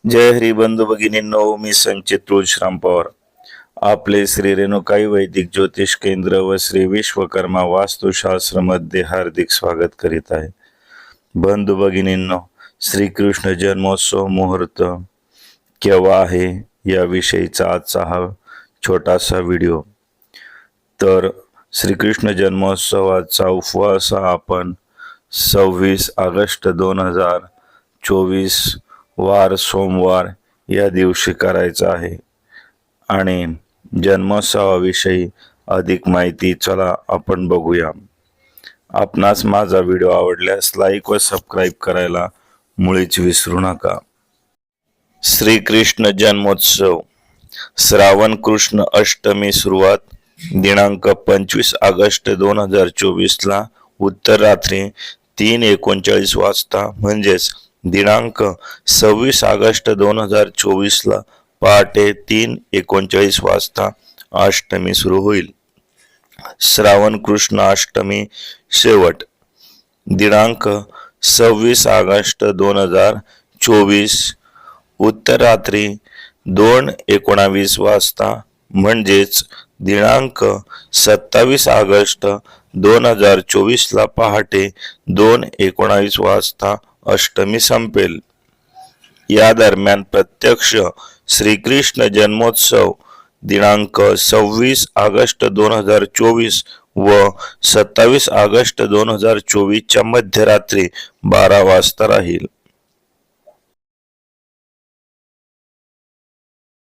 जय हरी बंधू भगिनींनो, मी संचित तुळशीराम पवार. आपले श्री रेणुकाई वैदिक ज्योतिष केंद्र व श्री विश्वकर्मा वास्तुशास्त्र मध्ये हार्दिक स्वागत करीत आहे. बंधू भगिनींनो, श्रीकृष्ण जन्मोत्सव मुहूर्त केव्हा आहे याविषयीचा आजचा हा छोटासा व्हिडिओ. तर श्रीकृष्ण जन्मोत्सवाचा उपवास आपण 26 ऑगस्ट 2024 वार सोमवार या दिवशी करायचा आहे. आणि जन्मोत्सवाविषयी अधिक माहिती चला आपण बघूया. आपणास माझा व्हिडिओ आवडल्यास लाईक व सबस्क्राईब करायला मुळीच विसरू नका. श्रीकृष्ण जन्मोत्सव श्रावण कृष्ण अष्टमी सुरुवात दिनांक 25 ऑगस्ट 2024 ला उत्तर रात्री 3:39 वाजता म्हणजेच दिनांक 26 ऑगस्ट 2024 ला पहाटे 3:39 वाजता अष्टमी सुरू होईल. श्रावण कृष्ण अष्टमी शेवट दिनांक 26 ऑगस्ट 2024 उत्तर रात्री 2:19 वाजता म्हणजेच दिनांक 27 ऑगस्ट 2024 ला पहाटे 2:19 वाजता अष्टमी संपेल. या दरम्यान प्रत्यक्ष श्रीकृष्ण जन्मोत्सव दिनांक 26 ऑगस्ट 2024 व 27 ऑगस्ट 2024 च्या मध्यरात्री 12 वाजता राहील.